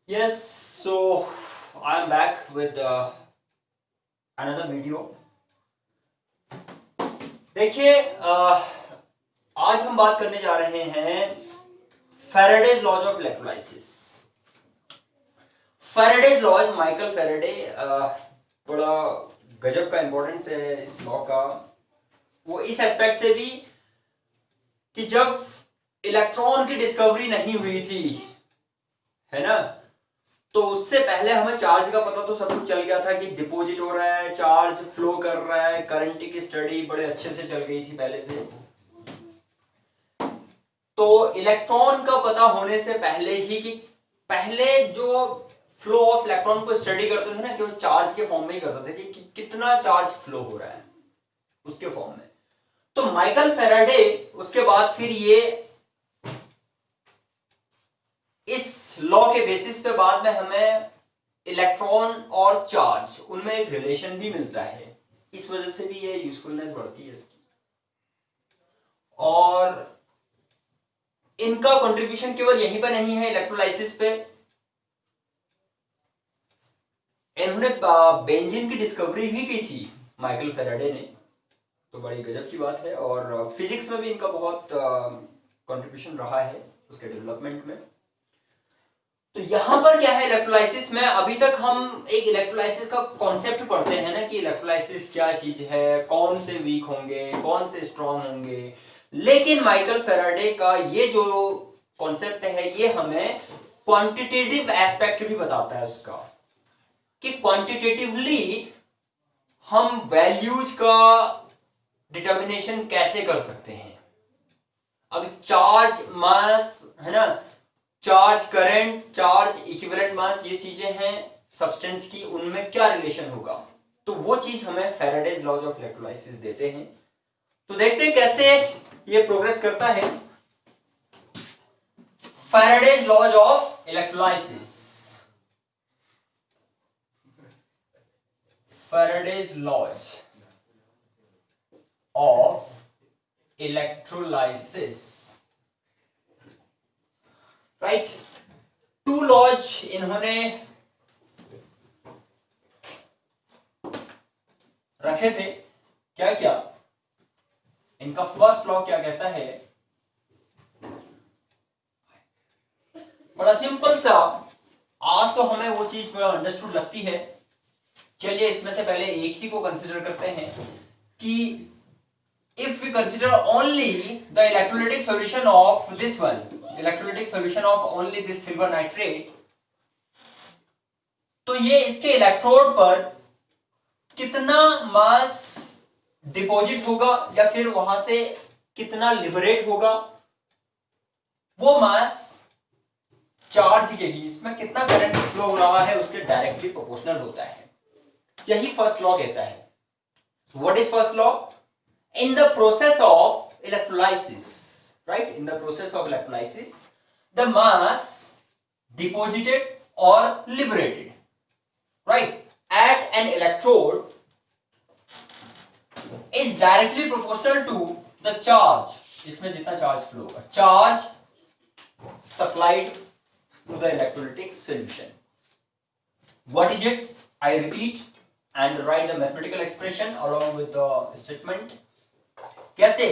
Yes, so I'm back with another video. देखिए आज हम बात करने जा रहे हैं Faraday's laws of electrolysis. Faraday's laws, Michael Faraday बड़ा गजब का इंपॉर्टेंस है इस लॉ का। वो इस एस्पेक्ट से भी कि जब इलेक्ट्रॉन की डिस्कवरी नहीं हुई थी, है ना, तो उससे पहले हमें चार्ज का पता तो सब कुछ चल गया था कि डिपॉजिट हो रहा है, चार्ज फ्लो कर रहा है, करंट की स्टडी बड़े अच्छे से चल गई थी पहले से। तो इलेक्ट्रॉन का पता होने से पहले ही कि पहले जो फ्लो ऑफ इलेक्ट्रॉन को स्टडी करते थे ना, कि वो चार्ज के फॉर्म में ही करते थे कि कितना चार्ज फ्लो हो रहा है उसके फॉर्म में। तो माइकल फैराडे उसके बाद फिर ये इस लॉ के बेसिस पे बाद में हमें इलेक्ट्रॉन और चार्ज उनमें एक रिलेशन भी मिलता है, इस वजह से भी ये यूजफुलनेस बढ़ती है इसकी। और इनका कंट्रीब्यूशन केवल यहीं पे नहीं है इलेक्ट्रोलाइसिस पे, इन्होंने बेंजीन की डिस्कवरी भी की थी माइकल फैराडे ने, तो बड़ी गजब की बात है। और फिजिक्स में भी इनका बहुत कंट्रीब्यूशन रहा है उसके डेवलपमेंट में। तो यहां पर क्या है इलेक्ट्रोलाइसिस में, अभी तक हम एक इलेक्ट्रोलाइसिस का कॉन्सेप्ट पढ़ते हैं ना कि इलेक्ट्रोलाइसिस क्या चीज है, कौन से वीक होंगे, कौन से स्ट्रॉन्ग होंगे। लेकिन माइकल फैराडे का ये जो कॉन्सेप्ट है ये हमें क्वांटिटेटिव एस्पेक्ट भी बताता है उसका, कि क्वांटिटेटिवली हम वैल्यूज का डिटर्मिनेशन कैसे कर सकते हैं। अब चार्ज, मास, है ना, charge current, charge equivalent mass, ये चीजें हैं सब्सटेंस की, उनमें क्या रिलेशन होगा, तो वो चीज हमें फैराडेज लॉज ऑफ इलेक्ट्रोलाइसिस देते हैं। तो देखते हैं कैसे ये प्रोग्रेस करता है। Faraday's laws of electrolysis, Faraday's laws of electrolysis, right. Two laws इन्होंने रखे थे। क्या क्या इनका फर्स्ट लॉ क्या कहता है, बड़ा सिंपल सा, आज तो हमें वो चीज अंडरस्टूड लगती है। चलिए इसमें से पहले एक ही को कंसीडर करते हैं कि if we consider only the electrolytic solution of this one, electrolytic solution of only this silver nitrate, तो ये इसके इलेक्ट्रोड पर कितना मास डिपॉजिट होगा या फिर वहां से कितना लिबरेट होगा, वो मास चार्ज के बीच में कितना करंट फ्लो हो रहा है उसके डायरेक्टली प्रोपोर्शनल होता है। यही फर्स्ट लॉ कहता है। What is first law? In the process of electrolysis, right, in the process of electrolysis, the mass deposited or liberated, right, at an electrode is directly proportional to the charge, इसमें जितना charge flow होगा, charge supplied to the electrolytic solution. What is it? I repeat and write the mathematical expression along with the statement. कैसे?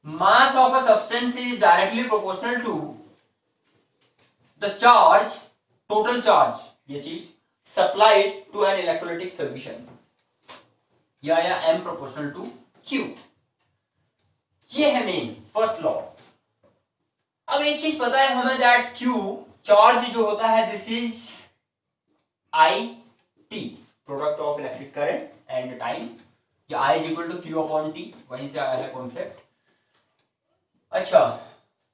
mass of a substance is directly proportional to the charge, total charge, ये चीज supplied to an electrolytic solution, या m proportional to q। ये है main first law. अब एक चीज पता है हमें, दैट q चार्ज जो होता है, this is I t, product of electric current and time, या I is equal to Q upon T, वहीं से आया है कॉन्सेप्ट। अच्छा,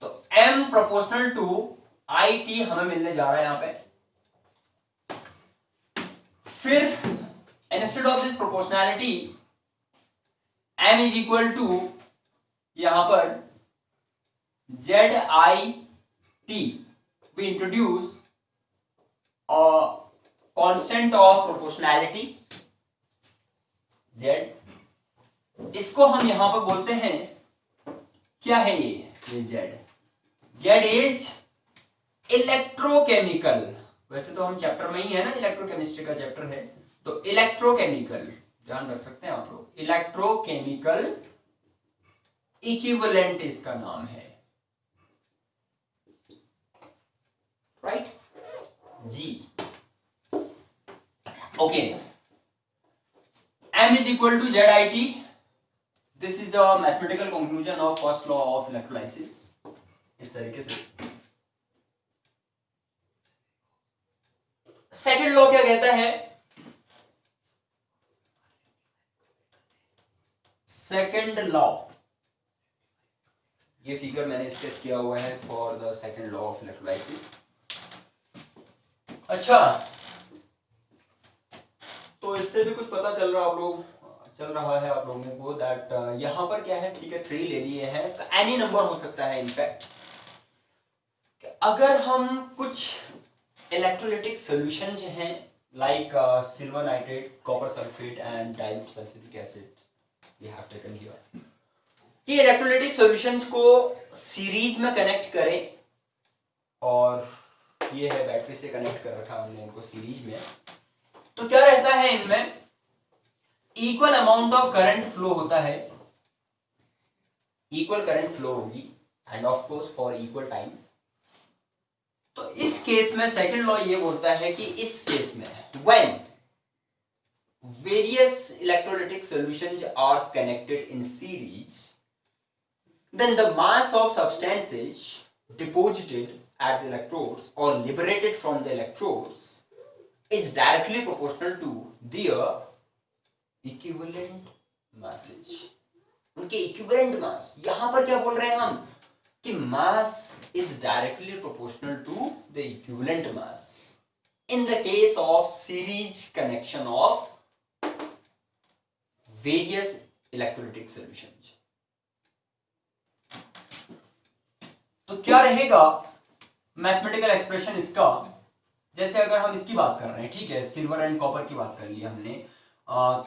तो M proportional to I T हमें मिलने जा रहा है यहां पे। फिर instead of this proportionality M is equal to यहां पर Z I T, we introduce constant of proportionality Z, इसको हम यहां पर बोलते हैं, क्या है ये जेड? जेड इज इलेक्ट्रोकेमिकल, वैसे तो हम चैप्टर में ही है ना, इलेक्ट्रोकेमिस्ट्री का चैप्टर है, तो इलेक्ट्रोकेमिकल ध्यान रख सकते हैं आप लोग, इलेक्ट्रोकेमिकल इक्विवेलेंट इसका नाम है, राइट जी। Okay, M is equal to ZIT. This is the mathematical conclusion of first law of electrolysis. इस तरीके से सेकंड लॉ क्या कहता है? सेकंड लॉ, ये फिगर मैंने स्केच किया हुआ है for the second law of electrolysis. अच्छा, तो इससे भी कुछ पता चल रहा है आप लोगों को दैट यहां पर क्या है, ठीक है, 3 ले लिए हैं, तो एनी नंबर हो सकता है। इनफैक्ट अगर हम कुछ इलेक्ट्रोलाइटिक सॉल्यूशन जो हैं like silver nitrate, copper sulphate and dilute sulphuric acid we have taken here, कि इलेक्ट्रोलाइटिक सॉल्यूशंस को सीरीज में कनेक्ट करें, और ये है बैटरी से कनेक्ट कर रखा हमने इनको सीरीज में, तो क्या रहता है इनमें, equal amount of current flow होता है, इक्वल करंट फ्लो होगी end of course for equal time. तो इस केस में सेकंड लॉ ये बोलता है कि इस केस में when various electrolytic solutions are connected in series, then the mass of substances deposited at the electrodes or liberated from the electrodes is directly proportional to their equivalent masses. उनके equivalent mass, यहां पर क्या बोल रहे हैं हम कि mass is directly proportional to the equivalent mass in the case of series connection of various electrolytic solutions. तो क्या रहेगा मैथमेटिकल एक्सप्रेशन इसका, जैसे अगर हम इसकी बात कर रहे हैं, ठीक है, सिल्वर एंड कॉपर की बात कर ली हमने,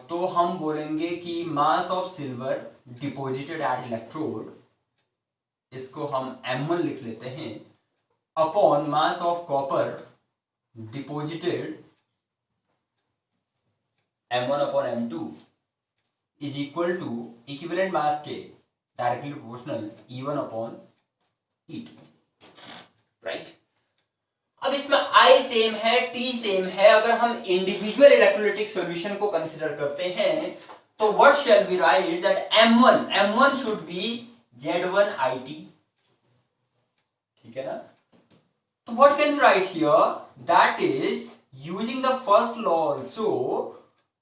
तो हम बोलेंगे कि mass of silver deposited at electrode, इसको हम M1 लिख लेते हैं, upon mass of copper deposited M1 upon M2 is equal to equivalent mass के directly proportional E1 upon E2, right. अब इसमें I सेम है, T सेम है, अगर हम इंडिविजुअल इलेक्ट्रोलाइटिक सॉल्यूशन को कंसीडर करते हैं तो what shall we write that M1 should be Z1IT, ठीक है ना। तो what can we write here, that is using the first law also,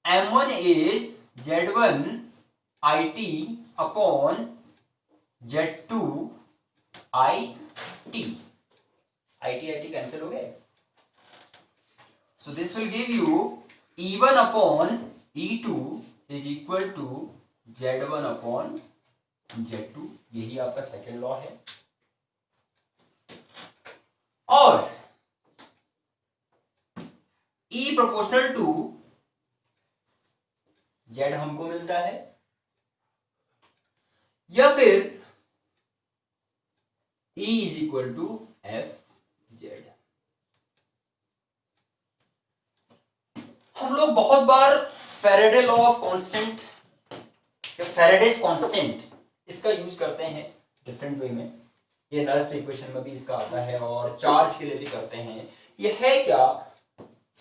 M1 is Z1IT upon Z2 IT cancel हो गए, so this will give you E1 upon E2 is equal to Z1 upon Z2, यही आपका second law है। और E proportional to Z हमको मिलता है, या फिर E is equal to FZ। हम लोग बहुत बार फैराडे लॉ ऑफ कांस्टेंट या फैराडेज कांस्टेंट इसका यूज करते हैं डिफरेंट वे में, ये नर्स इक्वेशन में भी इसका आता है और चार्ज के लिए भी करते हैं। ये है क्या,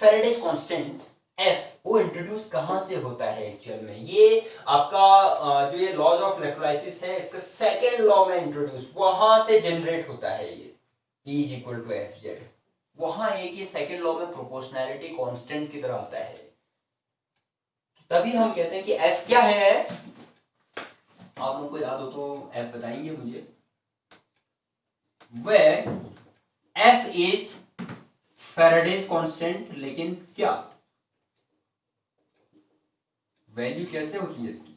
फैराडेज कांस्टेंट F, वो इंट्रोड्यूस कहां से होता है एक्चुअल में, ये आपका जो ये लॉज ऑफ इलेक्ट्रोलाइसिस है इसका सेकेंड लॉ में इंट्रोड्यूस, वहां से जनरेट होता है ये E is equal to FZ, वहां एक ये सेकेंड लॉ में प्रोपोर्शनैलिटी कांस्टेंट की तरह आता है, तभी हम कहते हैं कि F क्या है। F आप लोगों को याद हो तो F बताएंगे मुझे, where F is Faraday's constant, लेकिन क्या वैल्यू कैसे होती है इसकी,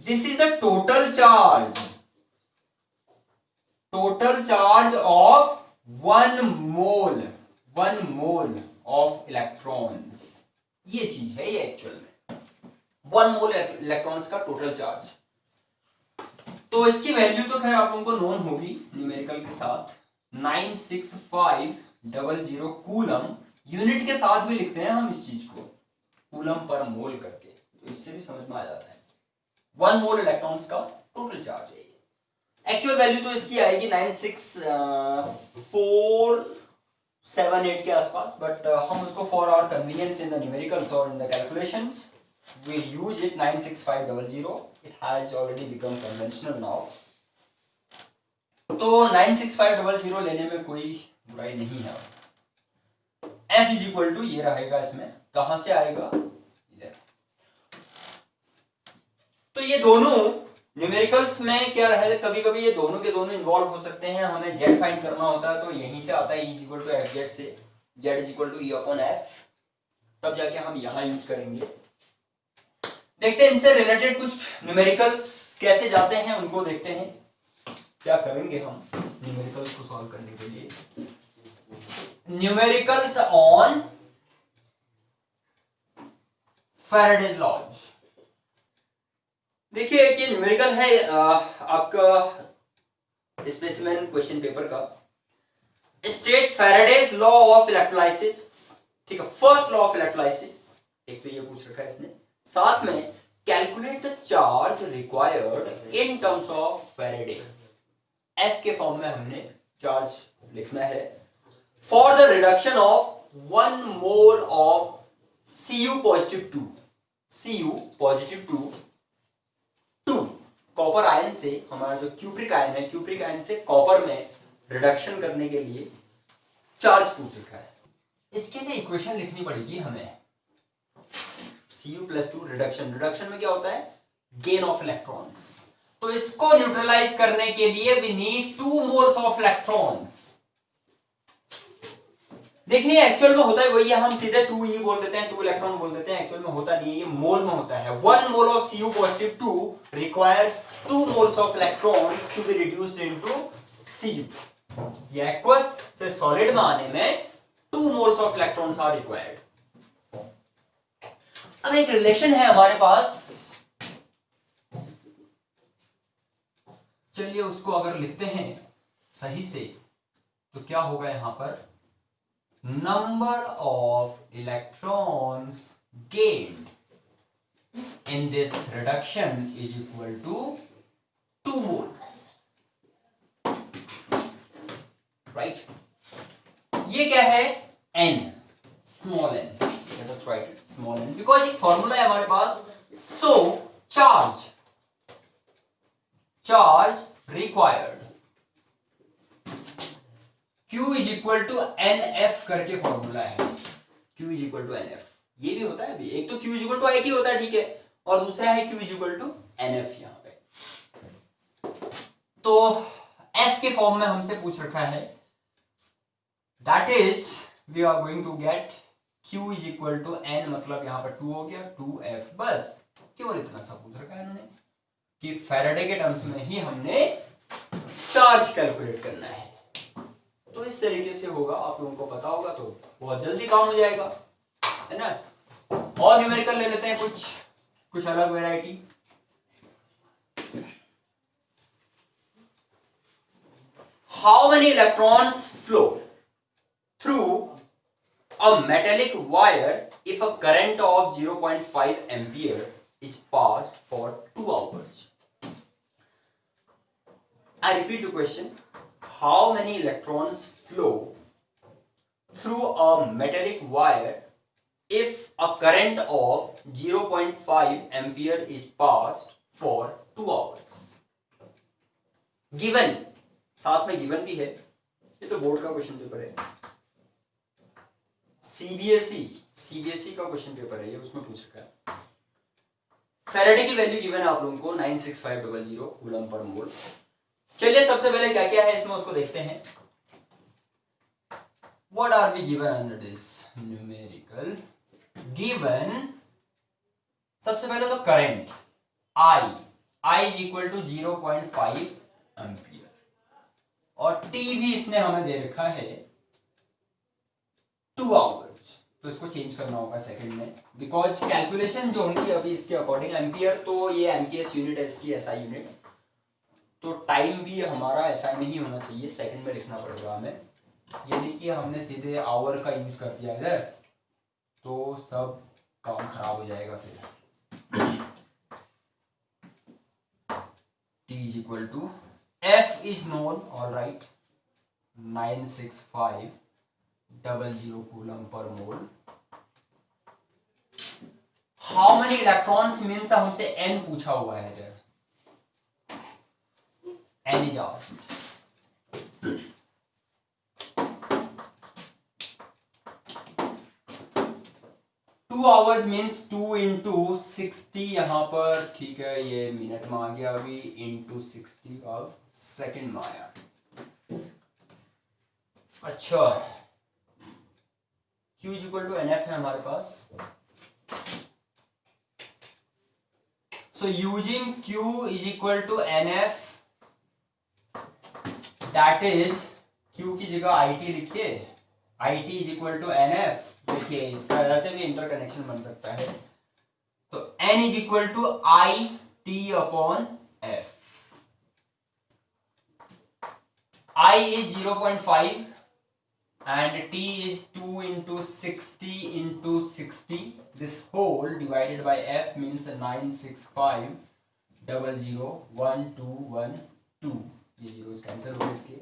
this is the total charge of 1 mole of electrons, ये चीज है ये एक्चुअल में 1 मोल इलेक्ट्रॉन्स का टोटल चार्ज। तो इसकी वैल्यू तो खैर आप लोगों को नोन होगी न्यूमेरिकल के साथ, 96,500 कूलम, यूनिट के साथ भी लिखते हैं हम इस चीज को कूलम पर मोल करके, तो इससे भी समझ में आ जाता है 1 मोल इलेक्ट्रॉन्स का टोटल चार्ज है। एक्चुअल वैल्यू तो इसकी आएगी 96,478 के आसपास, बट हम उसको for our convenience in the numericals और in the calculations we use it 96500. It has already become conventional now. तो 96500 लेने में कोई बुराई नहीं है। F इज इक्वल टू ये रहेगा, इसमें कहां से आएगा, इधर। तो ये दोनों न्यूमेरिकल्स में क्या रहे, कभी कभी ये दोनों के दोनों इन्वॉल्व हो सकते हैं, हमें z फाइंड करना होता है, तो यहीं से आता है E is equal to F Z से, z is equal to E upon F, तब जाके हम यहां यूज करेंगे। देखते हैं इनसे रिलेटेड कुछ न्यूमेरिकल्स कैसे जाते हैं, उनको देखते हैं क्या करेंगे हम न्यूमेरिकल्स को सॉल्व करने के लिए। Numericals on Faraday's laws. देखिए कि न्यूमेरिकल है आपका स्पेसिमेन क्वेश्चन पेपर का, state Faraday's law of electrolysis, ठीक है, फर्स्ट लॉ ऑफ इलेक्ट्रोलाइसिस, एक तो ये पूछ रखा है इसने, साथ में calculate the charge required in terms of Faraday, F के फॉर्म में हमने चार्ज लिखना है, for the reduction of 1 mole of Cu positive 2, Cu positive 2 copper ion से, हमारा जो क्यूप्रिक आयन है, क्यूप्रिक आयन से कॉपर में रिडक्शन करने के लिए चार्ज पूछ रखा है। इसके लिए इक्वेशन लिखनी पड़ेगी हमें, Cu प्लस 2 रिडक्शन, रिडक्शन में क्या होता है, गेन ऑफ इलेक्ट्रॉन्स, तो इसको न्यूट्रलाइज करने के लिए we need 2 moles of electrons. देखिए एक्चुअल में होता है वही है, हम सीधे 2e बोल देते हैं, 2 इलेक्ट्रॉन बोल देते हैं, एक्चुअल में होता नहीं है, ये मोल में होता है। 1 mole of Cu positive 2 requires 2 moles of electrons to be reduced into Cu। ये एक्वस से सॉलिड में आने में 2 moles of electrons are required. अब एक रिलेशन है हमारे पास, चलिए उसको अगर लिखते हैं सही से तो क्या होगा, यहां पर number of electrons gained in this reduction is equal to 2 moles, right. ये क्या है, n, small n, let us write it small n, because एक फॉर्मूला है हमारे पास, so charge required Q is equal to NF करके formula है, Q is equal to NF, ये भी होता है अभी, एक तो Q is equal to IT होता है, ठीक है, और दूसरा है Q is equal to NF यहां पे। तो F के फॉर्म में हमसे पूछ रखा है, that is we are going to get Q is equal to N, मतलब यहां पर 2 हो गया, 2F, बस केवल इतना सा पूछ रखा है इन्होंने कि फैराडे के टर्म्स में ही हमने चार्ज कैलकुलेट करना है। तो इस तरीके से होगा, आप लोगों को पता होगा तो बहुत जल्दी काम हो जाएगा, है ना। और न्यूमेरिकल ले लेते हैं कुछ अलग variety. How many electrons flow through a metallic wire if a current of 0.5 ampere is passed for 2 hours. I repeat the question. How many electrons flow through a metallic wire if a current of 0.5 ampere is passed for 2 hours? Given, साथ में given भी है, ये तो board का question paper है, CBSE का question paper है ये, उसमें पूछ रखा है। फैराडे की वैल्यू गिवन है आप लोगों को 96500 कूलम पर मोल। चलिए सबसे पहले क्या क्या है इसमें उसको देखते हैं। What are we given under this numerical, given सबसे पहले तो current I is equal to 0.5 ampere, और T भी इसने हमें दे रखा है 2 आवर्स, तो इसको चेंज करना होगा सेकंड में, बिकॉज कैलकुलेशन जो होंगी अभी इसके अकॉर्डिंग एम्पियर, तो ये एमकेएस यूनिट है इसकी, एसआई यूनिट, तो टाइम भी हमारा ऐसा नहीं होना चाहिए, सेकंड में लिखना पड़ेगा हमें। ये नहीं कि हमने सीधे आवर का यूज कर दिया इधर, तो सब काम खराब हो जाएगा फिर। T is equal to F is known, all right, 96500 coulomb per mole. How many electrons means हमसे n पूछा हुआ है इधर, n is asked. 2 hours means 2 into 60 यहाँ पर, ठीक है, ये मिनट में आ गया अभी, into 60 अब सेकंड में आया। अच्छा, Q is equal to NF है हमारे पास, so using Q is equal to NF, that is Q की जगह IT लिखिए, IT is equal to NF, देखिए इसका ऐसे भी इंटरकनेक्शन बन सकता है, तो N is equal to IT upon F. I is 0.5 and T is 2 into 60 into 60. This whole divided by F means 96500 1212. ये जीरोस कैंसिल हो गए इसके,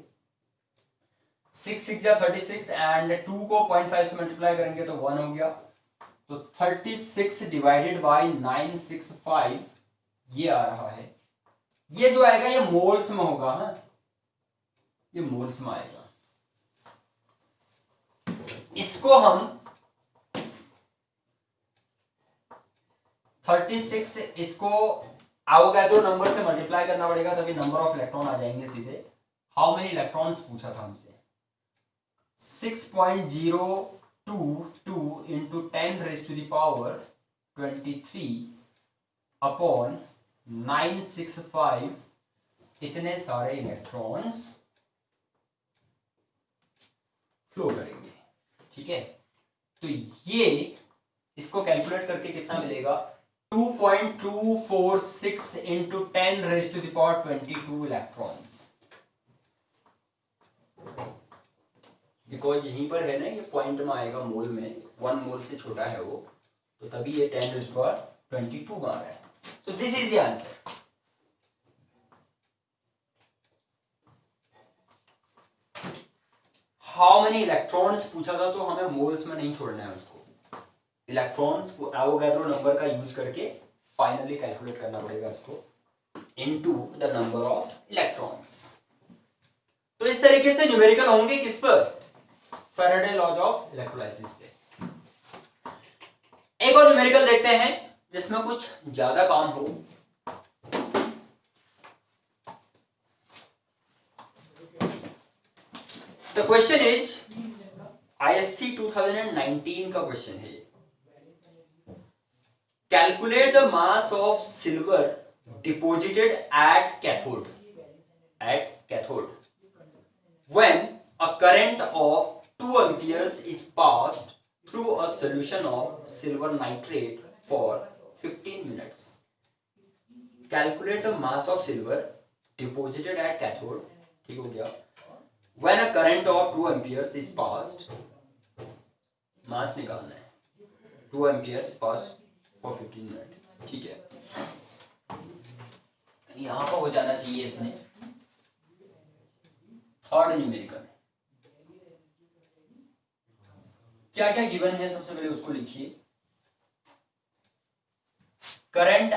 6 6 या 36 एंड 2 को 0.5 से मल्टीप्लाई करेंगे तो 1 हो गया, तो 36 डिवाइडेड बाय 965 ये आ रहा है। ये जो आएगा ये मोल्स में होगा, हाँ ये मोल्स में आएगा। इसको हम 36 इसको एवोगैड्रो नंबर से मल्टीप्लाई करना पड़ेगा, तभी नंबर ऑफ इलेक्ट्रॉन आ जाएंगे सीधे। हाउ मेनी इलेक्ट्रॉन्स पूछा था हमसे, 6.022 into 10 raised to the power 23 upon 965, इतने सारे इलेक्ट्रॉन्स फ्लो करेंगे, ठीक है। तो ये इसको कैलकुलेट करके कितना मिलेगा, 2.246 into 10 raised to the power 22 electrons, because यहीं पर है ना, ये पॉइंट में आएगा मोल में, 1 मोल से छोटा है वो, तो तभी ये 10 raised to power 22 में आ रहा है। So this is the answer. How many electrons पूछा था, तो हमें मोल्स में नहीं छोड़ना है उसको, इलेक्ट्रॉन्स को एवोगैड्रो नंबर का यूज करके फाइनली कैलकुलेट करना पड़ेगा इसको into the number of electrons. तो इस तरीके से न्यूमेरिकल होंगे किस पर, फैराडे लॉज ऑफ इलेक्ट्रोलाइसिस पे। एक और न्यूमेरिकल देखते हैं जिसमें कुछ ज्यादा काम हो। द क्वेश्चन इज ISC 2019 का क्वेश्चन है। Calculate the mass of silver deposited at cathode when a current of 2 amperes is passed through a solution of silver nitrate for 15 minutes. Calculate the mass of silver deposited at cathode, ठीक हो गया, when a current of 2 amperes is passed, मास निकालना है, 2 amperes passed for 15 minutes, ठीक है। यहां पर हो जाना चाहिए इसमें थर्ड न्यूमेरिकल। क्या क्या गिवन है, सबसे पहले उसको लिखिए। Current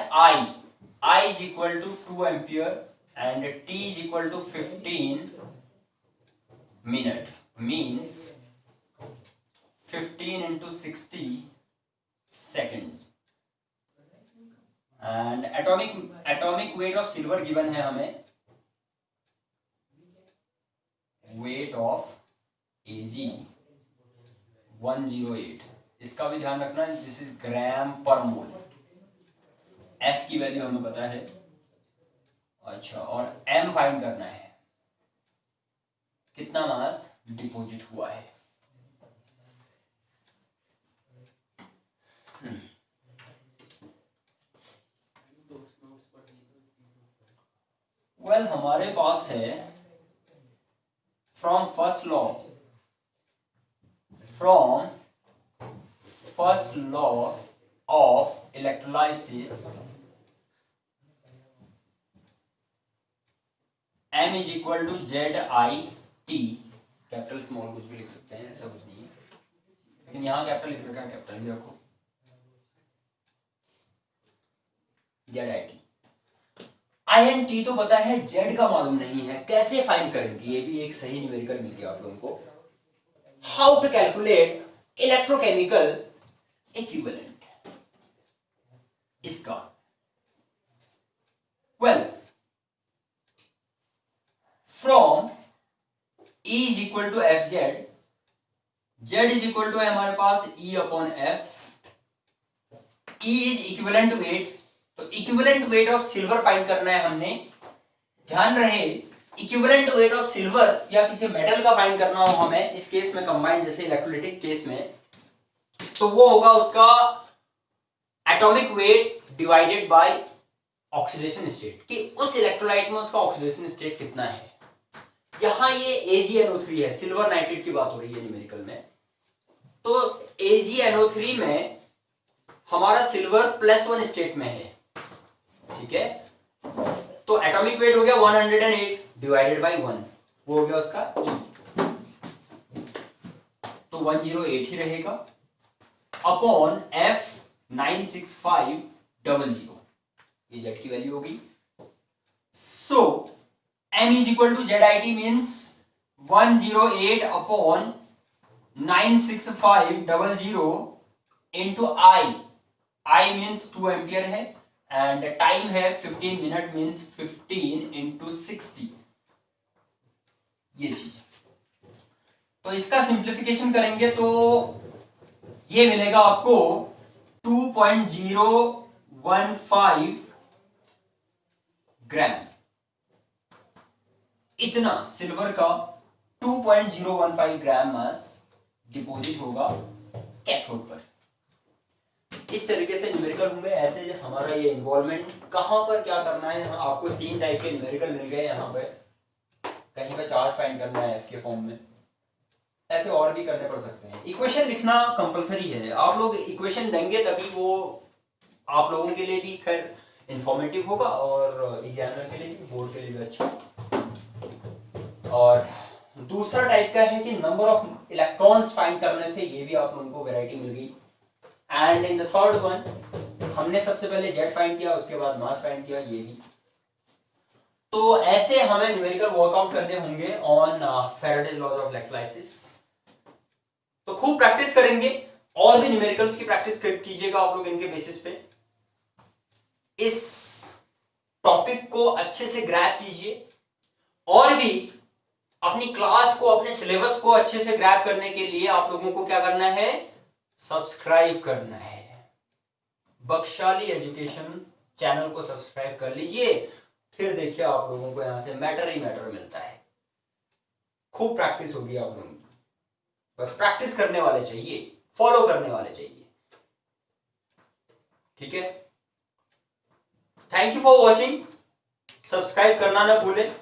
I is equal to 2 ampere and T is equal to 15 minute, means 15 into 60 seconds, and atomic weight of silver given है हमें, weight of Ag 108, इसका भी ध्यान रखना, दिस इज ग्राम पर मोल। F की वैल्यू हमें पता है, अच्छा, और M फाइंड करना है, कितना मास डिपॉजिट हुआ है। वेल हमारे पास है from first law of electrolysis M is equal to ZIT, capital small कुछ भी लिख सकते हैं, ऐसा कुछ नहीं है, लेकिन यहाँ कैपिटल लिख रखा है, कैपिटल ही रखो, ZIT। INT तो पता है, Z का मालूम नहीं है, कैसे फाइंड करेंगे, ये भी एक सही न्यूमेरिकल मिल गया आप लोगों को। How to calculate electrochemical equivalent, इसका well from E is equal to F Z, Z is equal to है हमारे पास E upon F, E is equivalent to weight, तो equivalent weight of silver find करना है हमने। ध्यान रहे इक्विवेलेंट वेट ऑफ सिल्वर या किसी मेटल का फाइंड करना हो हमें, इस केस में कंबाइंड जैसे इलेक्ट्रोलाइटिक केस में, तो वो होगा उसका atomic weight divided by oxidation state, कि उस इलेक्ट्रोलाइट में उसका ऑक्सीडेशन स्टेट कितना है। यहां ये AgNO3 है, सिल्वर नाइट्रेट की बात हो रही है न्यूमेरिकल में, तो AgNO3 में हमारा सिल्वर +1 स्टेट में है, ठीक है, तो एटॉमिक वेट हो गया 108 डिवाइडेड बाय 1, वो हो गया उसका E, तो 108 ही रहेगा अपॉन F 96500, ये Z की वैल्यू होगी। So M is equal to ZIT means 108 upon 96500 into I means 2 ampere है, एंड टाइम है 15 मिनट मीन्स 15 इंटू 60, ये चीज। तो इसका सिंप्लीफिकेशन करेंगे तो ये मिलेगा आपको 2.015 ग्राम, इतना सिल्वर का 2.015 ग्राम मास डिपॉजिट होगा कैथोड पर। इस तरीके से न्यूमेरिकल होंगे, ऐसे हमारा ये इन्वॉल्वमेंट कहां पर क्या करना है, आपको 3 टाइप के न्यूमेरिकल मिल गए यहाँ पे, कहीं पे चार्ज फाइंड करना है F के फॉर्म में, ऐसे और भी करने पड़ सकते हैं। इक्वेशन लिखना कंपलसरी है, आप लोग इक्वेशन देंगे तभी वो आप लोगों के लिए भी खैर इंफॉर्मेटिव होगा और एग्जामिनर के लिए भी, बोर्ड के लिए भी अच्छा। और दूसरा टाइप का है कि नंबर ऑफ इलेक्ट्रॉन्स फाइंड करने थे, ये भी आप लोगों को वैरायटी मिल गई। And in the third one हमने सबसे पहले Z फाइंड किया, उसके बाद मास फाइंड किया, ये भी। तो ऐसे हमें न्यूमेरिकल वर्कआउट करने होंगे on Faraday's laws of electrolysis. तो खूब प्रैक्टिस करेंगे, और भी न्यूमेरिकल्स की प्रैक्टिस कीजिएगा आप लोग इनके बेसिस पे। इस टॉपिक को अच्छे से ग्रैब कीजिए, और भी अपनी क्लास को, अपने सिलेबस को अच्छे से ग्रैब करने के लिए आप लोगों को क्या करना है, सब्सक्राइब करना है। बख्शाली एजुकेशन चैनल को सब्सक्राइब कर लीजिए, फिर देखिए आप लोगों को यहां से मैटर ही मैटर मिलता है। खूब प्रैक्टिस होगी आप लोगों की, बस प्रैक्टिस करने वाले चाहिए, फॉलो करने वाले चाहिए, ठीक है। Thank you for watching, subscribe करना ना भूलें,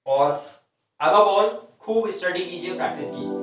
और अब ऑल खूब स्टडी कीजिए, प्रैक्टिस कीजिए।